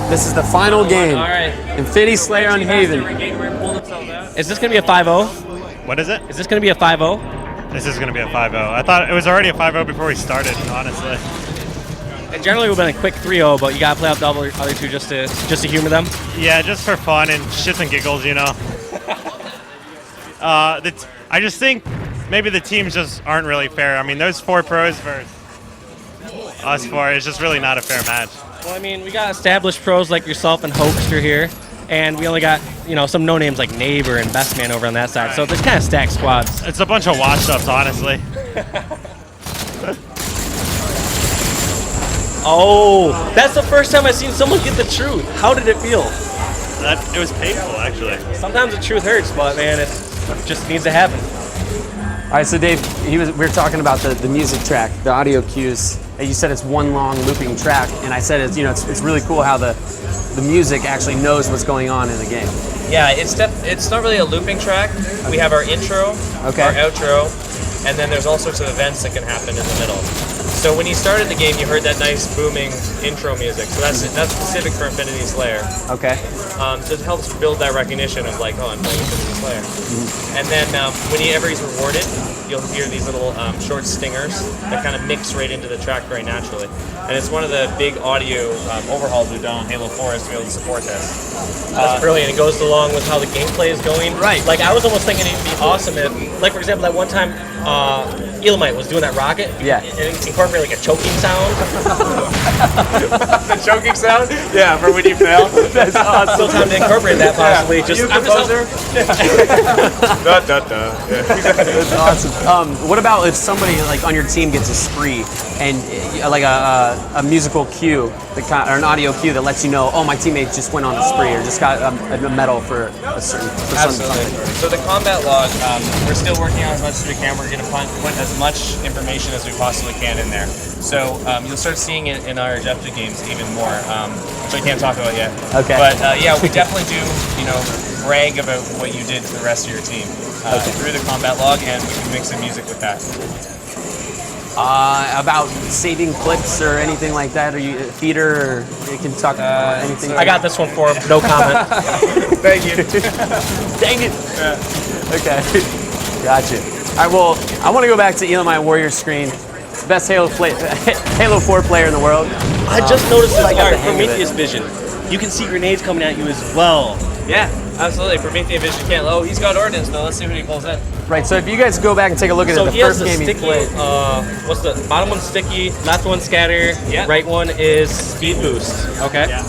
This is the final game. All right. Infinity Slayer on Haven. Is this going to be a 5-0? What is it? Is this going to be a 5-0? This is going to be a 5-0. I thought it was already a 5-0 before we started, honestly. And generally it would have been a quick 3-0, but you got to play out the other two just to humor them? Yeah, just for fun and shits and giggles, you know. I just think maybe the teams just aren't really fair. I mean, those 4 pros versus us 4 is just really not a fair match. Well, I mean, we got established pros like yourself and Hoaxster here, and we only got, some no-names like Neighbor and Bestman over on that side, so there's kind of stacked squads. It's a bunch of washed-ups, honestly. Oh, that's the first time I've seen someone get the truth. How did it feel? It was painful, actually. Sometimes the truth hurts, but man, it just needs to happen. All right, so Dave, we were talking about the music track, the audio cues. You said it's one long looping track, and I said it's really cool how the music actually knows what's going on in the game. Yeah, it's not really a looping track. We have our intro, our outro, and then there's all sorts of events that can happen in the middle. So when you started the game, you heard that nice booming intro music. So that's specific for Infinity Slayer. Okay. So it helps build that recognition of like, oh, I'm playing Infinity Slayer. Mm-hmm. And then whenever he's rewarded, you'll hear these little short stingers that kind of mix right into the track very naturally. And it's one of the big audio overhauls we've done on Halo 4 is to be able to support this. That's brilliant. It goes along with how the gameplay is going. Right. Like I was almost thinking it'd be awesome if, like for example, that one time Elamite was doing that rocket. Yeah. And it incorporated like a choking sound. The choking sound? Yeah, for when you fail. That's awesome. Still time to incorporate that possibly. Yeah. I'm That's awesome. What about if somebody like on your team gets a spree and like a musical cue, or an audio cue that lets you know, oh, my teammate just went on a spree or just got a medal for a certain Absolutely. something. So the combat log, we're still working on as much as we can. We're going to put as much information as we possibly can in there. So you'll start seeing it in our objective games even more, which I can't talk about yet. Okay. But yeah, we definitely do, brag about what you did to the rest of your team through the combat log, and we can mix the music with that. About saving clips or anything like that, or theater, or you can talk about anything. I got this one for him. No comment. Thank you. Dang it. Yeah. Okay. Gotcha. All right. Well, I want to go back to Elamite Warrior screen. Best Halo 4 player in the world. I just noticed this hang of Prometheus vision. You can see grenades coming at you as well. Yeah, absolutely. Prometheus vision can't. Oh, he's got ordnance though. Let's see what he pulls in. Right. So if you guys go back and take a look at the first game he played. What's the bottom one? Sticky. Left one scatter. Yeah. Right one is speed boost. Okay. Yeah.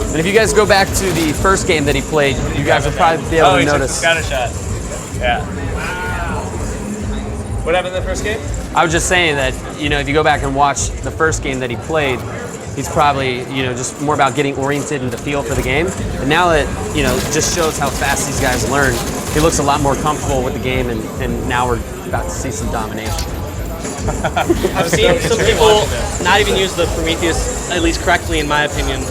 And if you guys go back to the first game that he played, you guys will probably be able to notice. Scatter shot. Yeah. What happened in the first game? I was just saying that, if you go back and watch the first game that he played, he's probably, just more about getting oriented and the feel for the game. And now that, it just shows how fast these guys learn, he looks a lot more comfortable with the game, and now we're about to see some domination. I've seen some people not even use the Prometheus, at least correctly in my opinion.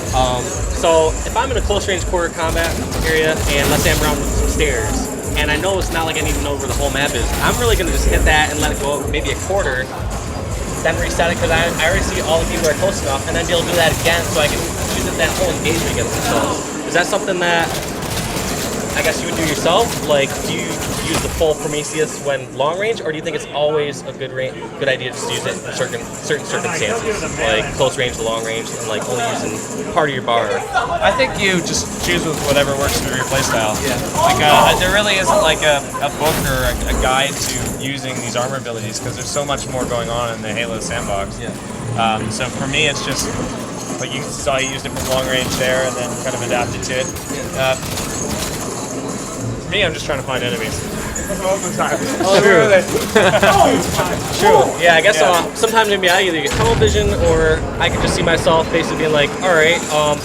So if I'm in a close range quarter combat area, and let's say I'm around some stairs, and I know it's not like I need to know where the whole map is, I'm really going to just hit that and let it go maybe a quarter, then reset it, because I already see all the people are close enough, and then be able to do that again so I can use that whole engagement against themselves. Is that something that I guess you would do yourself? Like, do you use the full Prometheus when long range, or do you think it's always a good idea to just use it in certain circumstances, like close range to long range, and like only using part of your bar? I think you just choose with whatever works for your playstyle. Yeah. Like there really isn't like a book or a guide to using these armor abilities, because there's so much more going on in the Halo sandbox. Yeah. So for me, it's just like you saw you used it from long range there, and then kind of adapted to it. For me, I'm just trying to find enemies. All the time. True. Yeah, I guess sometimes maybe I either get tunnel vision, or I can just see myself basically being like, all right,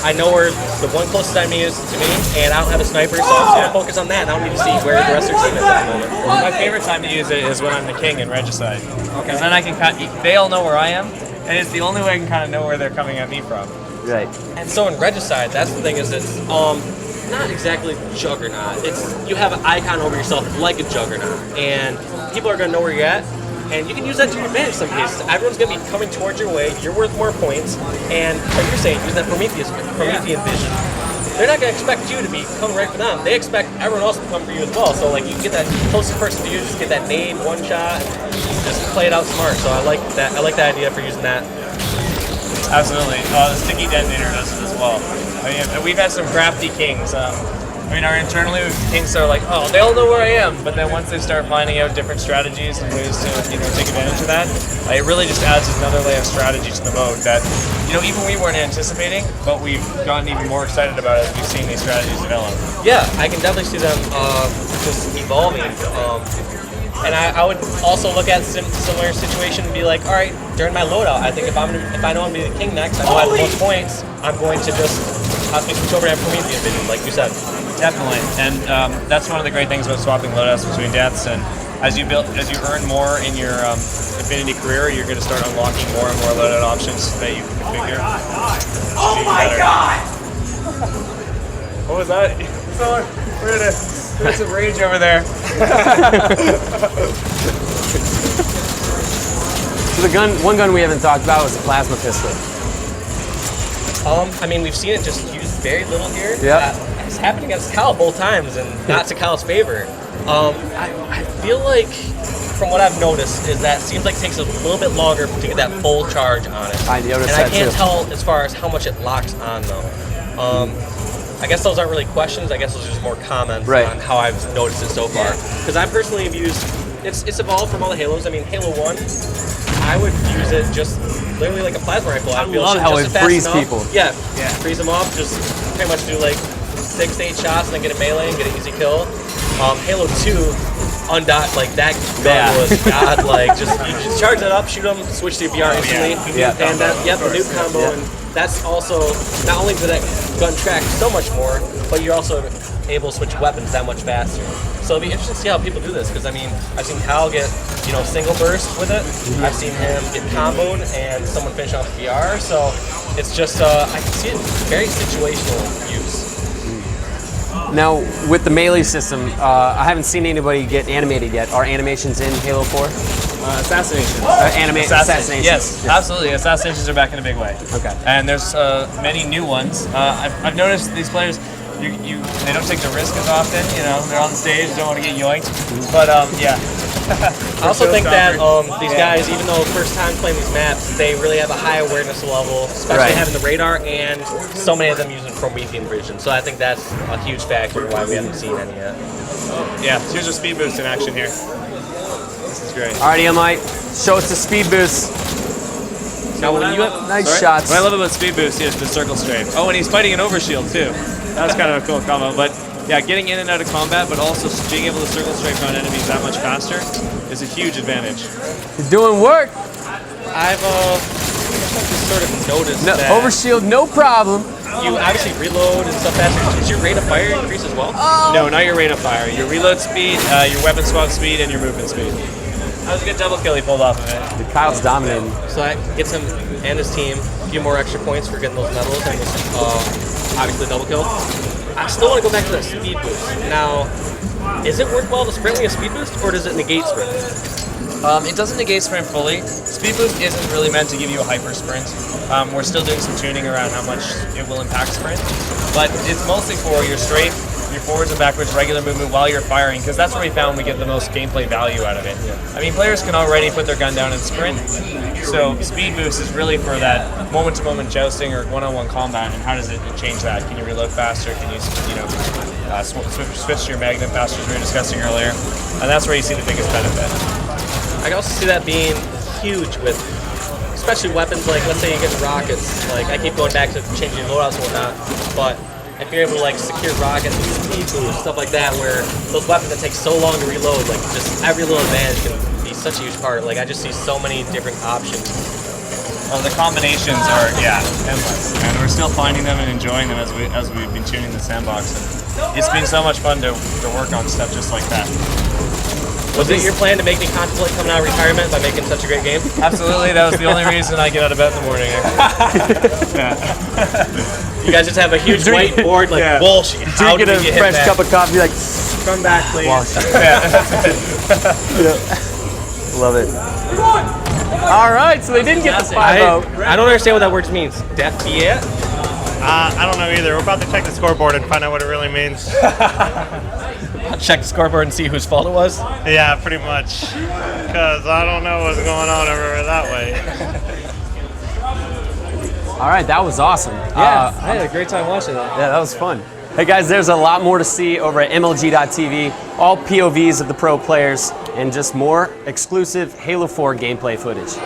I know where the one closest enemy is to me, and I don't have a sniper, so I'm just going to focus on that, and I don't need to see where the rest of the team is at the moment. My favorite time to use it is when I'm the king in Regicide. Because then I can they all know where I am, and it's the only way I can kind of know where they're coming at me from. Right. And so in Regicide, that's the thing, is it's not exactly Juggernaut. It's you have an icon over yourself like a Juggernaut, and people are going to know where you're at. And you can use that to your advantage in some cases. Everyone's going to be coming towards your way, you're worth more points, and like you're saying, use that Promethean vision. They're not going to expect you to be coming right for them. They expect everyone else to come for you as well. So like you can get that closest person to you, just get that nade, one shot, just play it out smart. So I like that. I like the idea for using that. Absolutely. The sticky detonator does it as well. I mean, we've had some crafty kings. Our internally kings are like, oh, they all know where I am. But then once they start finding out different strategies and ways to, take advantage of that, it really just adds another layer of strategy to the mode that, even we weren't anticipating, but we've gotten even more excited about it as we've seen these strategies develop. Yeah, I can definitely see them just evolving. And I would also look at similar situation and be like, all right, during my loadout, I think if I know I'm going to be the king next, I know I have the most points, I'm going to just switch over to Promethean vision, like you said. Definitely, and that's one of the great things about swapping loadouts between deaths. And as you earn more in your Infinity career, you're going to start unlocking more and more loadout options that you can configure. Oh my god! What was that? There's some rage over there. So one gun we haven't talked about was the plasma pistol. I mean, we've seen it just used very little here. Yeah. It's happened against Cal both times, and not to Cal's favor. I feel like, from what I've noticed, is that it seems like it takes a little bit longer to get that full charge on it. I noticed and I that can't too. tell as far as how much it locks on, though. I guess those aren't really questions. I guess those are just more comments on how I've noticed it so far. Because I personally have used, it's evolved from all the Halos. I mean, Halo 1, I would use it just literally like a plasma rifle. I love how it frees people. Yeah, freeze them off. Just pretty much do like 6 to 8 shots and then get a melee and get an easy kill. Halo 2, undot, like that gun was godlike. Just you just charge that up, shoot them, switch to your VR instantly, and the nuke combo. And that's also not only did that gun track so much more, but you're also able to switch weapons that much faster. So it'll be interesting to see how people do this, because I mean, I've seen Kyle get single burst with it. I've seen him get comboed and someone finish off VR. So it's just I can see it very situational use. Now, with the melee system, I haven't seen anybody get animated yet. Are animations in Halo 4? Assassinations. Assassinations. Yes, absolutely. Assassinations are back in a big way. Okay. And there's many new ones. I've noticed these players, they don't take the risk as often. They're on the stage, don't want to get yoinked. But yeah. I also think that these guys, even though first time playing these maps, they really have a high awareness level, especially having the radar, and so many of them using Promethean vision. So I think that's a huge factor why we haven't seen any yet. Yeah, here's a speed boost in action here. This is great. Alrighty, Mike, show us the speed boost. Now, when you have Nice shots. What I love about speed boost is the circle strafe. Oh, and he's fighting an overshield too. That was kind of a cool combo, but. Yeah, getting in and out of combat, but also being able to circle strafe on enemies that much faster is a huge advantage. You're doing work. I've just sort of noticed that overshield, no problem. you obviously reload and stuff faster. Does your rate of fire increase as well? No, not your rate of fire. Your reload speed, your weapon swap speed, and your movement speed. That was a good double kill he pulled off of it. Kyle's dominating. So that gets him and his team a few more extra points for getting those medals and obviously double kill. I still want to go back to that speed boost. Now, is it worthwhile to sprint with a speed boost, or does it negate sprint? It doesn't negate sprint fully. Speed boost isn't really meant to give you a hyper sprint. We're still doing some tuning around how much it will impact sprint, but it's mostly for your strafe, your forwards and backwards regular movement while you're firing, because that's where we found we get the most gameplay value out of it. I mean, players can already put their gun down and sprint, so speed boost is really for that moment-to-moment jousting or one-on-one combat. And how does it change that? Can you reload faster? Can you switch to your magnum faster, as we were discussing earlier? And that's where you see the biggest benefit. I can also see that being huge with, especially weapons like, let's say you get rockets. Like, I keep going back to changing loadouts and whatnot, but if you're able to like secure rockets and speed boost, stuff like that, where those weapons that take so long to reload, like just every little advantage can be such a huge part. Like, I just see so many different options. Well, the combinations are endless, and we're still finding them and enjoying them as we've been tuning the sandbox. And it's been so much fun to work on stuff just like that. Was it your plan to make me contemplate coming out of retirement by making such a great game? Absolutely, that was the only reason I get out of bed in the morning. You guys just have a huge whiteboard, like bullshit. How do Drinking we a get fresh back? cup of coffee, like, Come back, please. Love it. All right, so they didn't get the 5-0. I don't understand what that word means. Death Fiat? I don't know either. We're about to check the scoreboard and find out what it really means. Check the scoreboard and see whose fault it was? Yeah, pretty much. Because I don't know what's going on over that way. All right, that was awesome. Yeah, I had a great time watching that. Yeah, that was fun. Hey guys, there's a lot more to see over at MLG.TV. All POVs of the pro players and just more exclusive Halo 4 gameplay footage.